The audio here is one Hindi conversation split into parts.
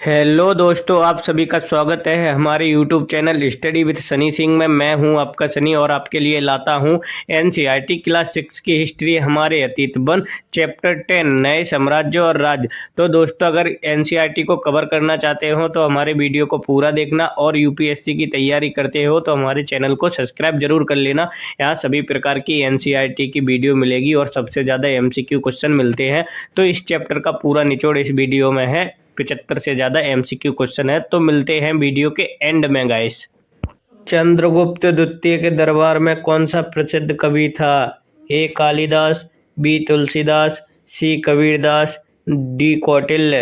हेलो दोस्तों, आप सभी का स्वागत है हमारे YouTube channel study with Sunny Singh में। मैं हूं आपका सनी और आपके लिए लाता हूं एनसीईआरटी क्लास 6 की हिस्ट्री हमारे अतीत वन चैप्टर 10 नए साम्राज्य और राज्य। तो दोस्तों, अगर एनसीईआरटी को कवर करना चाहते हो तो हमारे वीडियो को पूरा देखना और यूपीएससी की तैयारी करते हो तो हमारे चैनल को सब्सक्राइब जरूर कर लेना। यहाँ सभी प्रकार की एनसीईआरटी की वीडियो मिलेगी और सबसे ज़्यादा एमसीक्यू क्वेश्चन मिलते हैं। तो इस चैप्टर का पूरा निचोड़ इस वीडियो में है। 75 से ज्यादा एमसीक्यू क्वेश्चन है। तो मिलते हैं वीडियो के एंड में गाइस। चंद्रगुप्त द्वितीय के दरबार में कौन सा प्रसिद्ध कवि था? ए कालिदास, बी तुलसीदास, सी कबीरदास, डी कौटिल्य।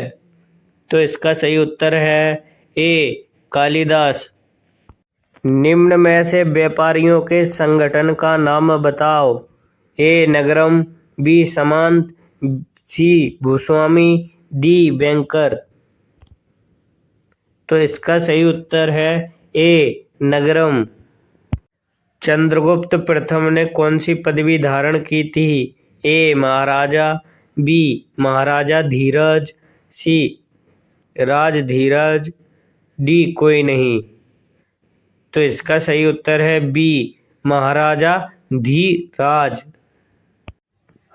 तो इसका सही उत्तर है ए कालिदास। निम्न में से व्यापारियों के संगठन का नाम बताओ। ए नगरम, बी सामंत, सी भूस्वामी, डी बैंकर। तो इसका सही उत्तर है ए नगरम। चंद्रगुप्त प्रथम ने कौन सी पदवी धारण की थी? ए महाराजा, बी महाराजा धीरज, सी राज धीरज, डी कोई नहीं। तो इसका सही उत्तर है बी महाराजा धीराज।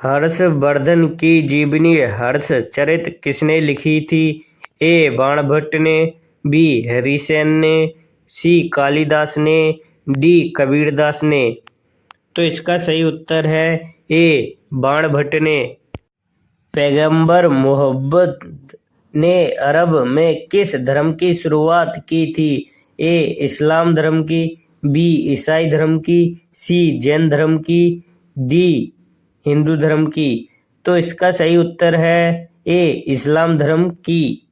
हर्षवर्धन की जीवनी हर्षचरित किसने लिखी थी? ए बाणभट्ट ने, बी हरिसेन ने, सी कालिदास ने, डी कबीरदास ने। तो इसका सही उत्तर है ए बाणभट्ट ने। पैगंबर मोहम्मद ने अरब में किस धर्म की शुरुआत की थी? ए इस्लाम धर्म की, बी ईसाई धर्म की, सी जैन धर्म की, डी हिंदू धर्म की। तो इसका सही उत्तर है ए इस्लाम धर्म की।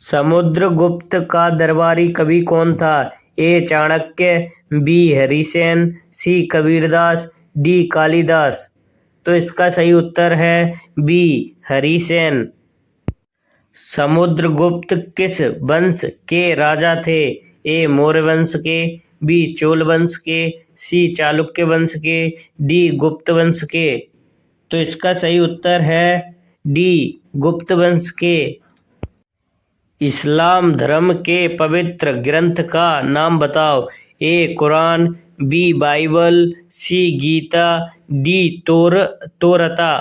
समुद्रगुप्त का दरबारी कवि कौन था? ए चाणक्य, बी हरिसेन, सी कबीरदास, डी कालिदास। तो इसका सही उत्तर है बी हरिसेन। समुद्रगुप्त किस वंश के राजा थे? ए मौर्य वंश के, बी चोल वंश के, सी चालुक्य वंश के, डी गुप्त वंश के। तो इसका सही उत्तर है डी गुप्त वंश के। इस्लाम धर्म के पवित्र ग्रंथ का नाम बताओ। ए कुरान, बी बाइबल, सी गीता, डी तोरता।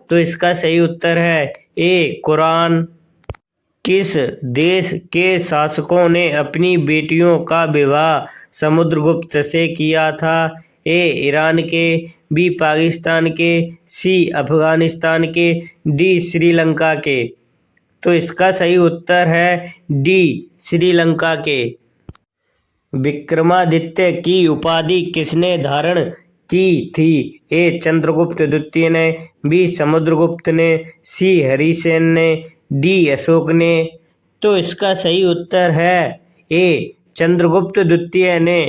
तो इसका सही उत्तर है ए कुरान। किस देश के शासकों ने अपनी बेटियों का विवाह समुद्रगुप्त से किया था? ए ईरान के, बी पाकिस्तान के, सी अफगानिस्तान के, डी श्रीलंका के। तो इसका सही उत्तर है डी श्रीलंका के। विक्रमादित्य की उपाधि किसने धारण की थी? ए चंद्रगुप्त द्वितीय ने, बी समुद्रगुप्त ने, सी हरिसेन ने, डी अशोक ने। तो इसका सही उत्तर है ए चंद्रगुप्त द्वितीय ने।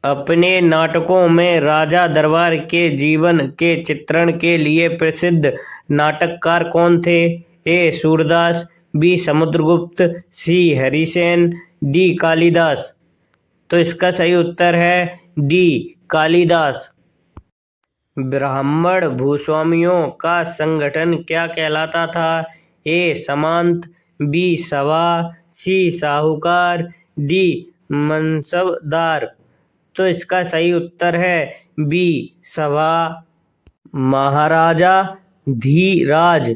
अपने नाटकों में राजा दरबार के जीवन के चित्रण के लिए प्रसिद्ध नाटककार कौन थे? ए सूरदास, बी समुद्रगुप्त, सी हरिसेन, डी कालिदास। तो इसका सही उत्तर है डी कालिदास। ब्राह्मण भूस्वामियों का संगठन क्या कहलाता था? ए सामंत, बी सभा, सी साहूकार, डी मनसबदार। तो इसका सही उत्तर है बी सभा। महाराजा धीराज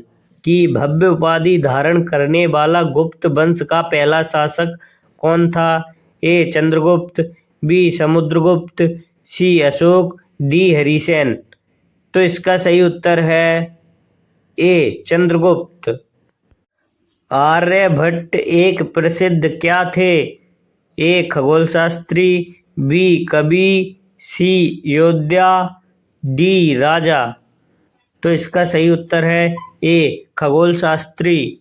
की भव्य उपाधि धारण करने वाला गुप्त वंश का पहला शासक कौन था? ए चंद्रगुप्त, बी समुद्रगुप्त, सी अशोक, डी हरिसेन। तो इसका सही उत्तर है ए चंद्रगुप्त। आर्यभट्ट एक प्रसिद्ध क्या थे? ए खगोल शास्त्री, बी कवि, सी योद्धा, डी राजा। तो इसका सही उत्तर है ए खगोल शास्त्री।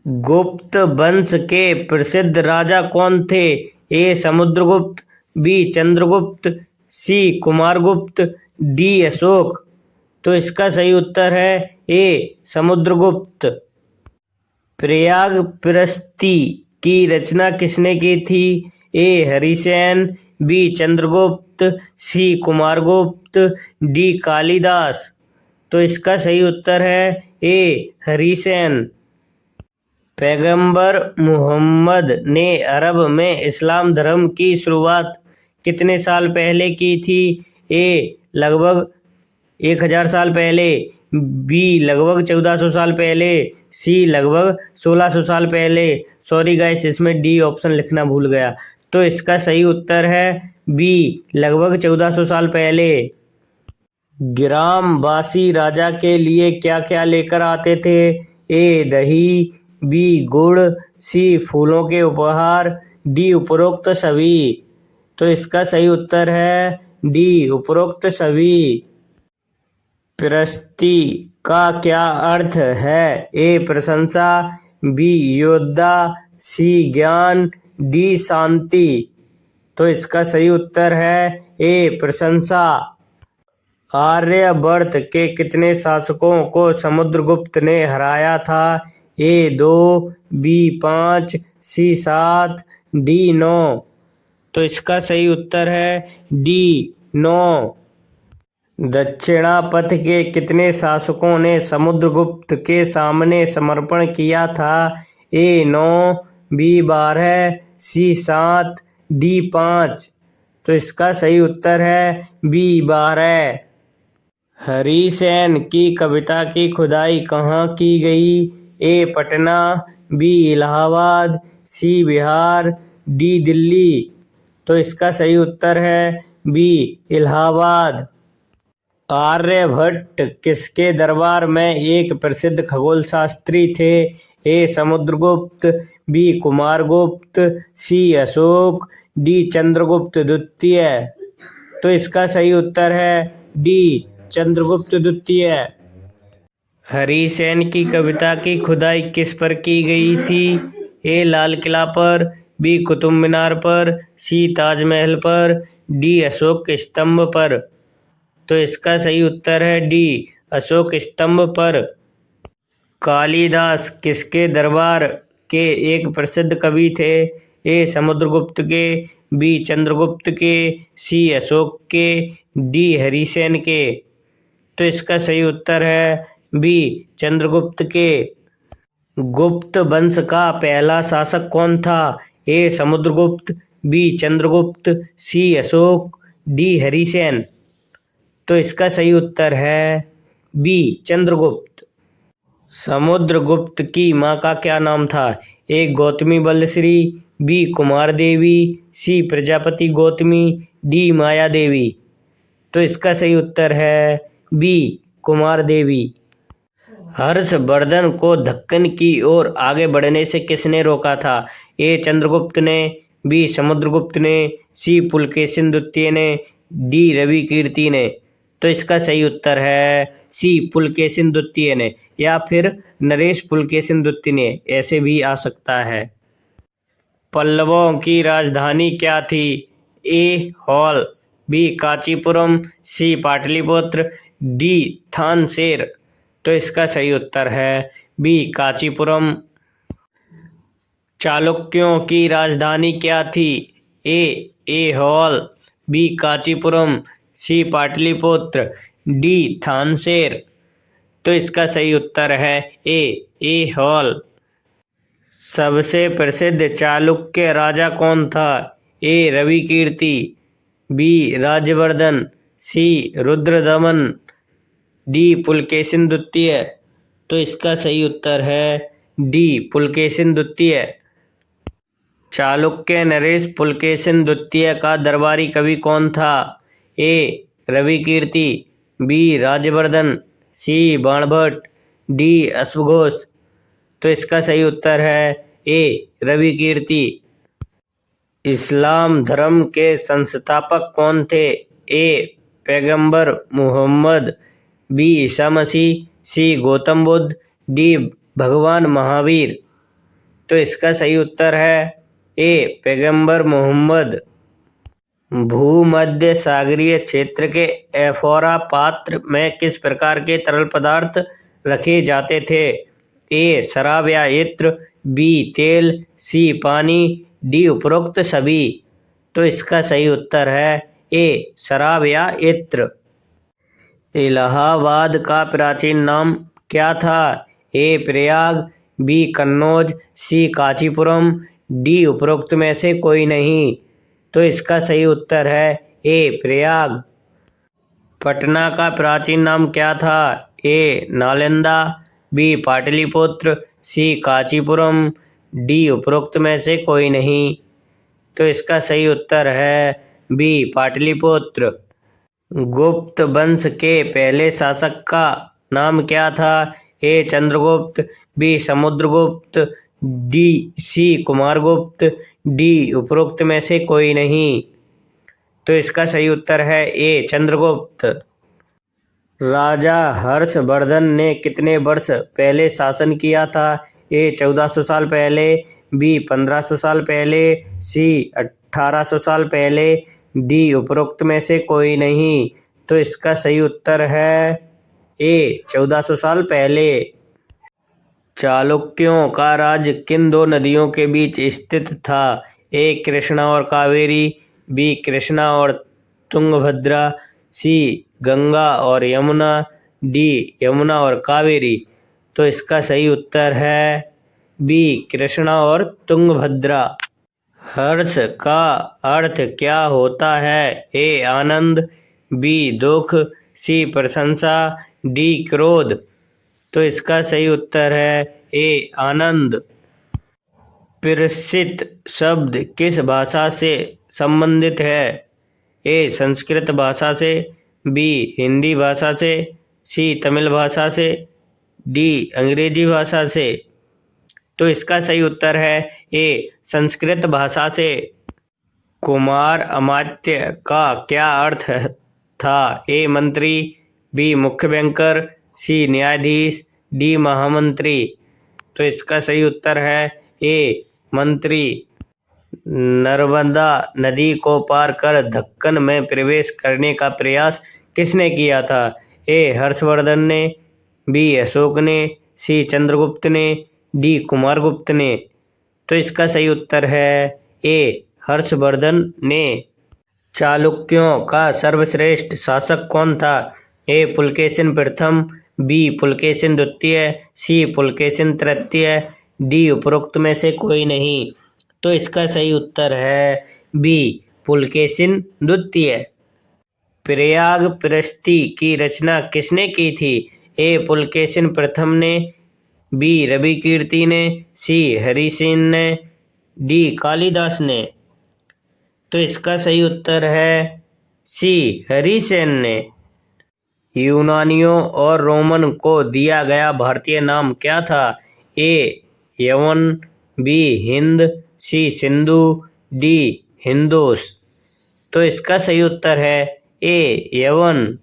गुप्त वंश के प्रसिद्ध राजा कौन थे? ए समुद्रगुप्त, बी चंद्रगुप्त, सी कुमारगुप्त, डी अशोक। तो इसका सही उत्तर है ए समुद्रगुप्त। प्रयाग प्रस्ती की रचना किसने की थी? ए हरिसेन, बी चंद्रगुप्त, सी कुमारगुप्त, डी कालिदास। तो इसका सही उत्तर है ए हरिसेन। पैगंबर मुहम्मद ने अरब में इस्लाम धर्म की शुरुआत कितने साल पहले की थी? ए लगभग 1000 साल पहले, बी लगभग 1400 साल पहले, सी लगभग 1600 साल पहले। सॉरी गाइस, इसमें डी ऑप्शन लिखना भूल गया। तो इसका सही उत्तर है बी लगभग 1400 साल पहले। ग्रामवासी राजा के लिए क्या क्या लेकर आते थे? ए दही, बी गुड़, सी फूलों के उपहार, डी उपरोक्त सभी। तो इसका सही उत्तर है डी उपरोक्त सभी। प्रशस्ति का क्या अर्थ है? ए प्रशंसा, बी योद्धा, सी ज्ञान, डी शांति। तो इसका सही उत्तर है ए प्रशंसा। आर्यवर्त के कितने शासकों को समुद्रगुप्त ने हराया था? ए 2, बी 5, सी 7, डी 9। तो इसका सही उत्तर है डी 9। दक्षिणापथ के कितने शासकों ने समुद्रगुप्त के सामने समर्पण किया था? ए 9, बी 12, सी 7, डी 5। तो इसका सही उत्तर है बी 12। हरिसेन की कविता की खुदाई कहाँ की गई? ए पटना, बी इलाहाबाद, सी बिहार, डी दिल्ली। तो इसका सही उत्तर है बी इलाहाबाद। आर्यभट्ट किसके दरबार में एक प्रसिद्ध खगोल शास्त्री थे? ए समुद्रगुप्त, बी कुमारगुप्त, सी अशोक, डी चंद्रगुप्त द्वितीय। तो इसका सही उत्तर है डी चंद्रगुप्त द्वितीय। हरिसेन की कविता की खुदाई किस पर की गई थी? ए लाल किला पर, बी कुतुब मीनार पर, सी ताजमहल पर, डी अशोक स्तंभ पर। तो इसका सही उत्तर है डी अशोक स्तंभ पर। कालिदास किसके दरबार के एक प्रसिद्ध कवि थे? ए समुद्रगुप्त के, बी चंद्रगुप्त के, सी अशोक के, डी हरिसेन के। तो इसका सही उत्तर है बी चंद्रगुप्त के। गुप्त वंश का पहला शासक कौन था? ए समुद्रगुप्त, बी चंद्रगुप्त, सी अशोक, डी हरिसेन। तो इसका सही उत्तर है बी चंद्रगुप्त। समुद्रगुप्त की माँ का क्या नाम था? ए गौतमी बलश्री, बी कुमार देवी, सी प्रजापति गौतमी, डी माया देवी। तो इसका सही उत्तर है बी कुमार देवी। हर्षवर्धन को दक्कन की ओर आगे बढ़ने से किसने रोका था? ए चंद्रगुप्त ने, बी समुद्रगुप्त ने, सी पुलकेशिन द्वितीय ने, डी रवि कीर्ति ने। तो इसका सही उत्तर है सी पुलकेशिन द्वितीय ने, या फिर नरेश पुलकेशिन द्वितीय ने, ऐसे भी आ सकता है। पल्लवों की राजधानी क्या थी? ए हॉल, बी कांचीपुरम, सी पाटलिपुत्र, डी थानसेर। तो इसका सही उत्तर है बी कांचीपुरम। चालुक्यों की राजधानी क्या थी? ए हॉल, बी कांचीपुरम, सी पाटलिपुत्र, डी थानसेर। तो इसका सही उत्तर है ए हॉल। सबसे प्रसिद्ध चालुक्य राजा कौन था? ए रवि कीर्ति, बी राज्यवर्धन, सी रुद्रदमन, डी पुलकेशिन द्वितीय। तो इसका सही उत्तर है डी पुलकेशिन द्वितीय। चालुक्य नरेश पुलकेशिन द्वितीय का दरबारी कवि कौन था? ए रवि कीर्ति, बी राज्यवर्धन, सी बाणभट्ट, डी अश्वघोष। तो इसका सही उत्तर है ए रवि कीर्ति। इस्लाम धर्म के संस्थापक कौन थे? ए पैगंबर मुहम्मद, बी ईसा मसीह, सी गौतम बुद्ध, डी भगवान महावीर। तो इसका सही उत्तर है ए पैगंबर मुहम्मद। भूमध्य सागरीय क्षेत्र के एफोरा पात्र में किस प्रकार के तरल पदार्थ रखे जाते थे? ए शराब या इत्र, बी तेल, सी पानी, डी उपरोक्त सभी। तो इसका सही उत्तर है ए शराब या इत्र। इलाहाबाद का प्राचीन नाम क्या था? ए प्रयाग, बी कन्नौज, सी कांचीपुरम, डी उपरोक्त में से कोई नहीं। तो इसका सही उत्तर है ए प्रयाग। पटना का प्राचीन नाम क्या था? ए नालंदा, बी पाटलिपुत्र, सी कांचीपुरम, डी उपरोक्त में से कोई नहीं। तो इसका सही उत्तर है बी पाटलिपुत्र। गुप्त वंश के पहले शासक का नाम क्या था? ए चंद्रगुप्त, बी समुद्रगुप्त, सी कुमारगुप्त, डी उपरोक्त में से कोई नहीं। तो इसका सही उत्तर है ए चंद्रगुप्त। राजा हर्षवर्धन ने कितने वर्ष पहले शासन किया था? ए 1400 साल पहले, बी 1500 साल पहले, सी 1800 साल पहले, डी उपरोक्त में से कोई नहीं। तो इसका सही उत्तर है ए 1400 साल पहले। चालुक्यों का राज्य किन दो नदियों के बीच स्थित था? ए कृष्णा और कावेरी, बी कृष्णा और तुंगभद्रा, सी गंगा और यमुना, डी यमुना और कावेरी। तो इसका सही उत्तर है बी कृष्णा और तुंगभद्रा। हर्ष का अर्थ क्या होता है? ए आनंद, बी दुख, सी प्रशंसा, डी क्रोध। तो इसका सही उत्तर है ए आनंद। प्रसिद्ध शब्द किस भाषा से संबंधित है? ए संस्कृत भाषा से, बी हिंदी भाषा से, सी तमिल भाषा से, डी अंग्रेजी भाषा से। तो इसका सही उत्तर है ए संस्कृत भाषा से। कुमार अमात्य का क्या अर्थ था? ए मंत्री, बी मुख्य बैंकर, सी न्यायाधीश, डी महामंत्री। तो इसका सही उत्तर है ए मंत्री। नर्मदा नदी को पार कर दक्कन में प्रवेश करने का प्रयास किसने किया था? ए हर्षवर्धन ने, बी अशोक ने, सी चंद्रगुप्त ने, डी कुमारगुप्त ने। तो इसका सही उत्तर है ए हर्षवर्धन ने। चालुक्यों का सर्वश्रेष्ठ शासक कौन था? ए पुलकेशिन प्रथम, बी पुलकेशिन द्वितीय, सी पुलकेशिन तृतीय, डी उपरोक्त में से कोई नहीं। तो इसका सही उत्तर है बी पुलकेशिन द्वितीय। प्रयाग प्रस्ति की रचना किसने की थी? ए पुलकेशिन प्रथम ने, बी रवि कीर्ति ने, सी हरिसेन ने, डी कालिदास ने। तो इसका सही उत्तर है सी हरिसेन ने। यूनानियों और रोमन को दिया गया भारतीय नाम क्या था? ए यवन, बी हिंद, सी सिंधु, डी हिंदूस। तो इसका सही उत्तर है ए यवन।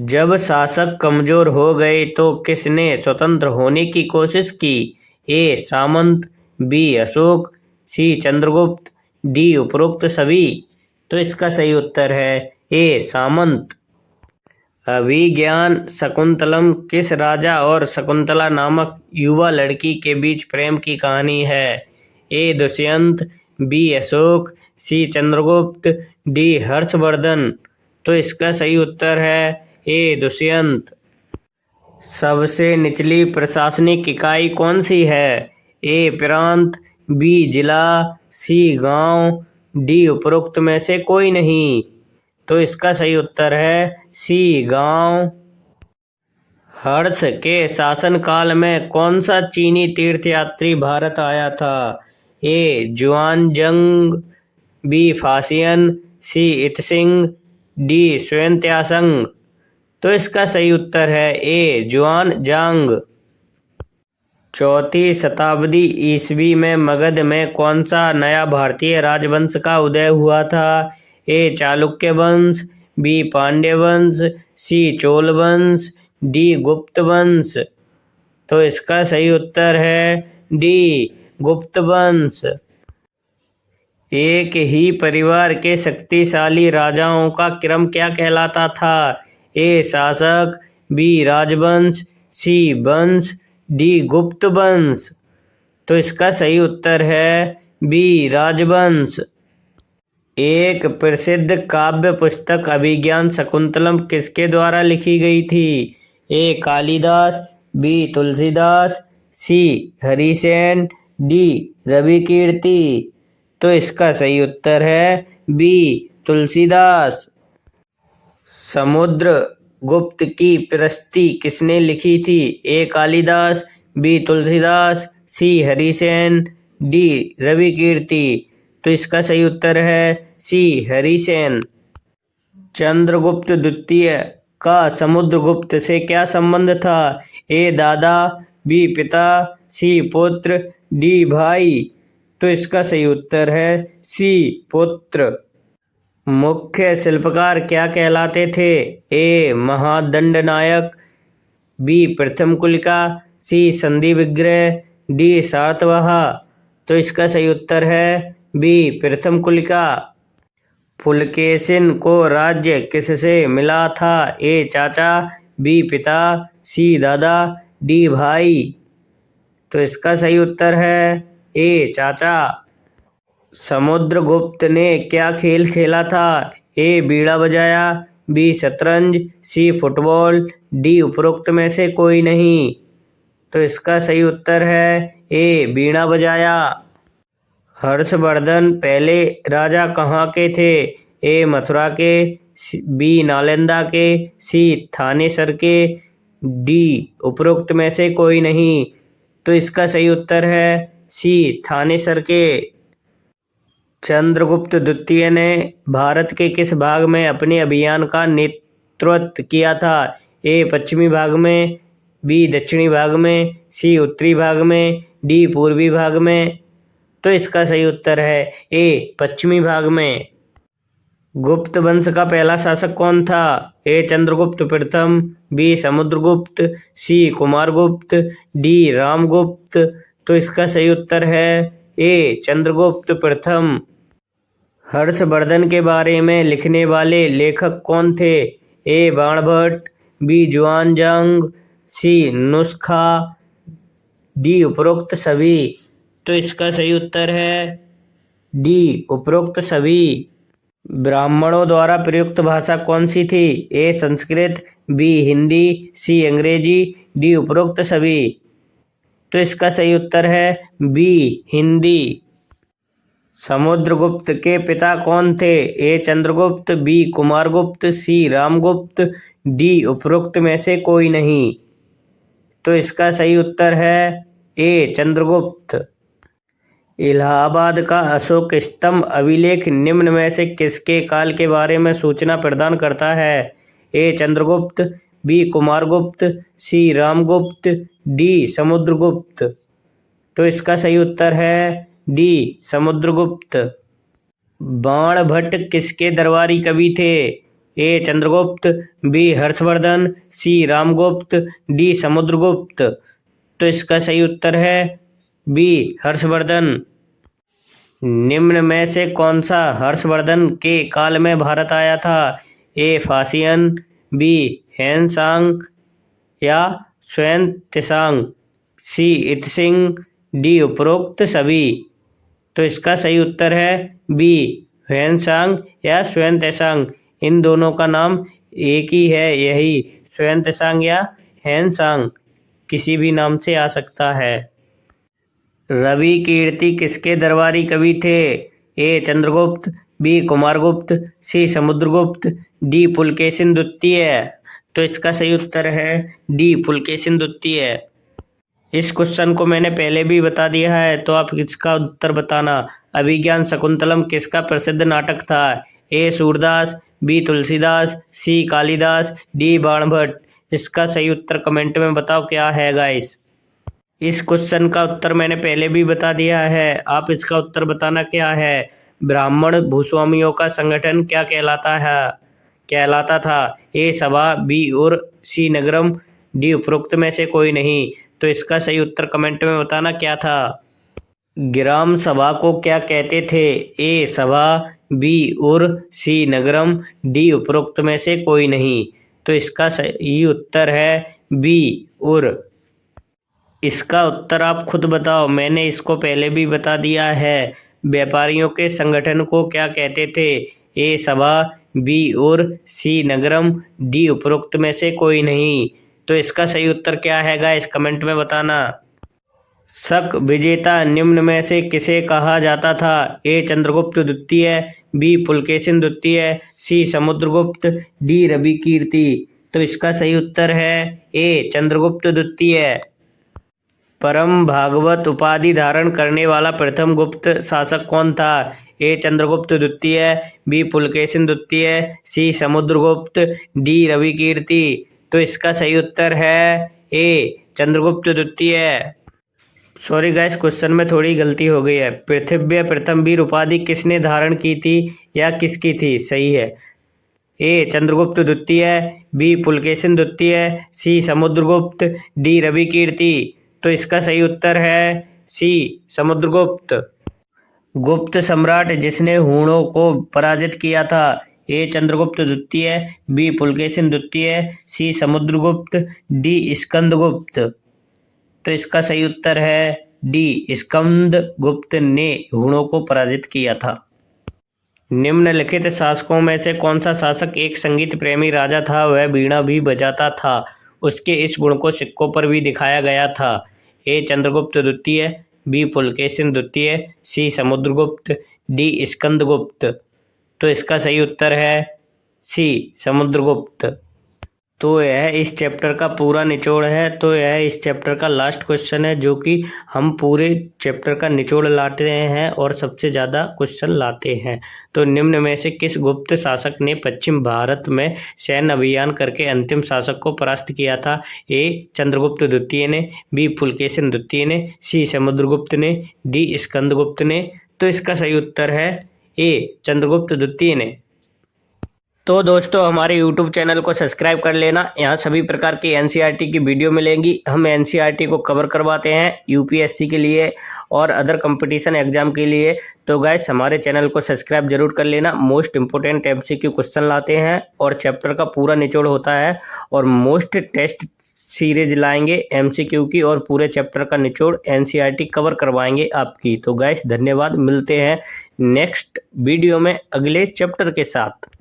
जब शासक कमजोर हो गए तो किसने स्वतंत्र होने की कोशिश की? ए सामंत, बी अशोक, सी चंद्रगुप्त, डी उपरोक्त सभी। तो इसका सही उत्तर है ए सामंत। अभिज्ञान शकुंतलम किस राजा और शकुंतला नामक युवा लड़की के बीच प्रेम की कहानी है? ए दुष्यंत, बी अशोक, सी चंद्रगुप्त, डी हर्षवर्धन। तो इसका सही उत्तर है ए दुष्यंत। सबसे निचली प्रशासनिक इकाई कौन सी है? ए प्रांत, बी जिला, सी गांव, डी उपरोक्त में से कोई नहीं। तो इसका सही उत्तर है सी गांव। हर्ष के शासनकाल में कौन सा चीनी तीर्थयात्री भारत आया था? ए जुआनजंग, बी फासियन, सी इतसिंग, डी श्वेनत्यासंग। तो इसका सही उत्तर है ए जुआनजांग। चौथी शताब्दी ईस्वी में मगध में कौन सा नया भारतीय राजवंश का उदय हुआ था? ए चालुक्य वंश, बी पांड्य वंश, सी चोल वंश, डी गुप्त वंश। तो इसका सही उत्तर है डी गुप्त वंश। एक ही परिवार के शक्तिशाली राजाओं का क्रम क्या कहलाता था? ए शासक, बी राजवंश, सी वंश, डी गुप्त वंश। तो इसका सही उत्तर है बी राजवंश। एक प्रसिद्ध काव्य पुस्तक अभिज्ञान शकुंतलम किसके द्वारा लिखी गई थी? ए कालिदास, बी तुलसीदास, सी हरिसेन, डी रवि कीर्ति। तो इसका सही उत्तर है बी तुलसीदास। समुद्रगुप्त की प्रस्ती किसने लिखी थी? ए कालिदास, बी तुलसीदास, सी हरिसेन, डी रवि कीर्ति। तो इसका सही उत्तर है सी हरिसेन। चंद्रगुप्त द्वितीय का समुद्रगुप्त से क्या संबंध था? ए दादा, बी पिता, सी पुत्र, डी भाई। तो इसका सही उत्तर है सी पुत्र। मुख्य शिल्पकार क्या कहलाते थे? ए महादंडनायक, बी प्रथम कुलिका, सी संधि विग्रह, डी सातवाह। तो इसका सही उत्तर है बी प्रथम कुलिका। पुलकेशिन को राज्य किससे मिला था? ए चाचा, बी पिता, सी दादा, डी भाई। तो इसका सही उत्तर है ए चाचा। समुद्रगुप्त ने क्या खेल खेला था? ए बीड़ा बजाया, बी शतरंज, सी फुटबॉल, डी उपरोक्त में से कोई नहीं। तो इसका सही उत्तर है ए बीड़ा बजाया। हर्षवर्धन पहले राजा कहाँ के थे? ए मथुरा के, बी नालंदा के, सी थानेसर के, डी उपरोक्त में से कोई नहीं। तो इसका सही उत्तर है सी थानेसर के। चंद्रगुप्त द्वितीय ने भारत के किस भाग में अपने अभियान का नेतृत्व किया था? ए पश्चिमी भाग में, बी दक्षिणी भाग में, सी उत्तरी भाग में, डी पूर्वी भाग में। तो इसका सही उत्तर है ए पश्चिमी भाग में। गुप्त वंश का पहला शासक कौन था? ए चंद्रगुप्त प्रथम, बी समुद्रगुप्त, सी कुमारगुप्त, डी रामगुप्त। तो इसका सही उत्तर है ए चंद्रगुप्त प्रथम। हर्षवर्धन के बारे में लिखने वाले लेखक कौन थे? ए बाणभट्ट, बी जुआनजांग, सी नुस्खा, डी उपरोक्त सभी। तो इसका सही उत्तर है डी उपरोक्त सभी। ब्राह्मणों द्वारा प्रयुक्त भाषा कौन सी थी? ए संस्कृत, बी हिंदी, सी अंग्रेजी, डी उपरोक्त सभी। तो इसका सही उत्तर है बी हिंदी। समुद्रगुप्त के पिता कौन थे? ए चंद्रगुप्त, बी कुमारगुप्त, सी रामगुप्त, डी उपरोक्त में से कोई नहीं। तो इसका सही उत्तर है ए चंद्रगुप्त। इलाहाबाद का अशोक स्तंभ अभिलेख निम्न में से किसके काल के बारे में सूचना प्रदान करता है? ए चंद्रगुप्त, बी कुमारगुप्त, सी रामगुप्त, डी समुद्रगुप्त। तो इसका सही उत्तर है डी समुद्रगुप्त। बाणभट्ट किसके दरबारी कवि थे? ए चंद्रगुप्त, बी हर्षवर्धन, सी रामगुप्त, डी समुद्रगुप्त। तो इसका सही उत्तर है बी हर्षवर्धन। निम्न में से कौन सा हर्षवर्धन के काल में भारत आया था? ए फासियन, बी हेनसांग या स्वयं तेसांग, सी इतसिंग, डी उपरोक्त सभी। तो इसका सही उत्तर है बी हेनसांग या स्वयं तेसांग। इन दोनों का नाम एक ही है, यही स्वयं तेसांग या हेनसांग, किसी भी नाम से आ सकता है। रवि कीर्ति किसके दरबारी कवि थे? ए चंद्रगुप्त, बी कुमारगुप्त, सी समुद्रगुप्त, डी पुलकेशिन द्वितीय। तो इसका सही उत्तर है डी पुलकेशिन द्वितीय। इस क्वेश्चन को मैंने पहले भी बता दिया है, तो आप इसका उत्तर बताना। अभिज्ञान शकुंतलम किसका प्रसिद्ध नाटक था? ए सूरदास, बी तुलसीदास, सी कालिदास, डी बाणभट्ट। इसका सही उत्तर कमेंट में बताओ क्या है गाइस। इस क्वेश्चन का उत्तर मैंने पहले भी बता दिया है, आप इसका उत्तर बताना क्या है। ब्राह्मण भूस्वामियों का संगठन क्या कहलाता था? ए सभा, बी और सी नगरम, डी उपरोक्त में से कोई नहीं। तो इसका सही उत्तर कमेंट में बताना क्या था। ग्राम सभा को क्या कहते थे? ए सभा, बी और सी नगरम, डी उपरोक्त में से कोई नहीं। तो इसका सही उत्तर है बी और। इसका उत्तर आप खुद बताओ, मैंने इसको पहले भी बता दिया है। व्यापारियों के संगठन को क्या कहते थे? ए सभा, बी और सी नगरम, डी उपरोक्त में से कोई नहीं। तो इसका सही उत्तर क्या है गाइस, कमेंट में बताना। शक विजेता निम्न में से किसे कहा जाता था? ए चंद्रगुप्त द्वितीय, बी पुलकेशिन द्वितीय, सी समुद्रगुप्त, डी रविकीर्ति। तो इसका सही उत्तर है ए चंद्रगुप्त द्वितीय। परम भागवत उपाधि धारण करने वाला प्रथम गुप्त शासक कौन था? ए चंद्रगुप्त द्वितीय, बी पुलकेशिन द्वितीय, सी समुद्रगुप्त, डी रविकीर्ति। तो इसका सही उत्तर है ए चंद्रगुप्त द्वितीय। सॉरी गाइस, क्वेश्चन में थोड़ी गलती हो गई है। पृथ्वी प्रथम वीर उपाधि किसने धारण की थी या किसकी थी? सही है ए चंद्रगुप्त द्वितीय, बी पुलकेशिन द्वितीय, सी समुद्रगुप्त, डी रविकीर्ति। तो इसका सही उत्तर है सी समुद्रगुप्त। गुप्त सम्राट जिसने हूणों को पराजित किया था? ए चंद्रगुप्त द्वितीय, बी पुलकेशिन द्वितीय, सी समुद्रगुप्त, डी स्कंदगुप्त। तो इसका सही उत्तर है डी स्कंदगुप्त ने हूणों को पराजित किया था। निम्नलिखित शासकों में से कौन सा शासक एक संगीत प्रेमी राजा था? वह वीणा भी बजाता था। उसके इस गुण को सिक्कों पर भी दिखाया गया था। ए चंद्रगुप्त द्वितीय, बी पुलकेशिन द्वितीय, सी समुद्रगुप्त, डी स्कंदगुप्त। तो इसका सही उत्तर है सी समुद्रगुप्त। तो यह इस चैप्टर का पूरा निचोड़ है। तो यह इस चैप्टर का लास्ट क्वेश्चन है, जो कि हम पूरे चैप्टर का निचोड़ लाते हैं और सबसे ज़्यादा क्वेश्चन लाते हैं। तो निम्न में से किस गुप्त शासक ने पश्चिम भारत में सैन्य अभियान करके अंतिम शासक को परास्त किया था? ए चंद्रगुप्त द्वितीय ने, बी पुलकेशिन द्वितीय ने, सी समुद्रगुप्त ने, डी स्कंदगुप्त ने। तो इसका सही उत्तर है ए चंद्रगुप्त द्वितीय ने। तो दोस्तों, हमारे YouTube चैनल को सब्सक्राइब कर लेना। यहाँ सभी प्रकार की NCERT की वीडियो मिलेंगी। हम NCERT को कवर करवाते हैं UPSC के लिए और अदर कंपटीशन एग्जाम के लिए। तो गाइस, हमारे चैनल को सब्सक्राइब जरूर कर लेना। मोस्ट इंपोर्टेंट MCQ क्वेश्चन लाते हैं और चैप्टर का पूरा निचोड़ होता है और मोस्ट टेस्ट सीरीज लाएंगे MCQ की और पूरे चैप्टर का निचोड़ NCERT कवर करवाएंगे आपकी। तो गाइस, धन्यवाद। मिलते हैं नेक्स्ट वीडियो में अगले चैप्टर के साथ।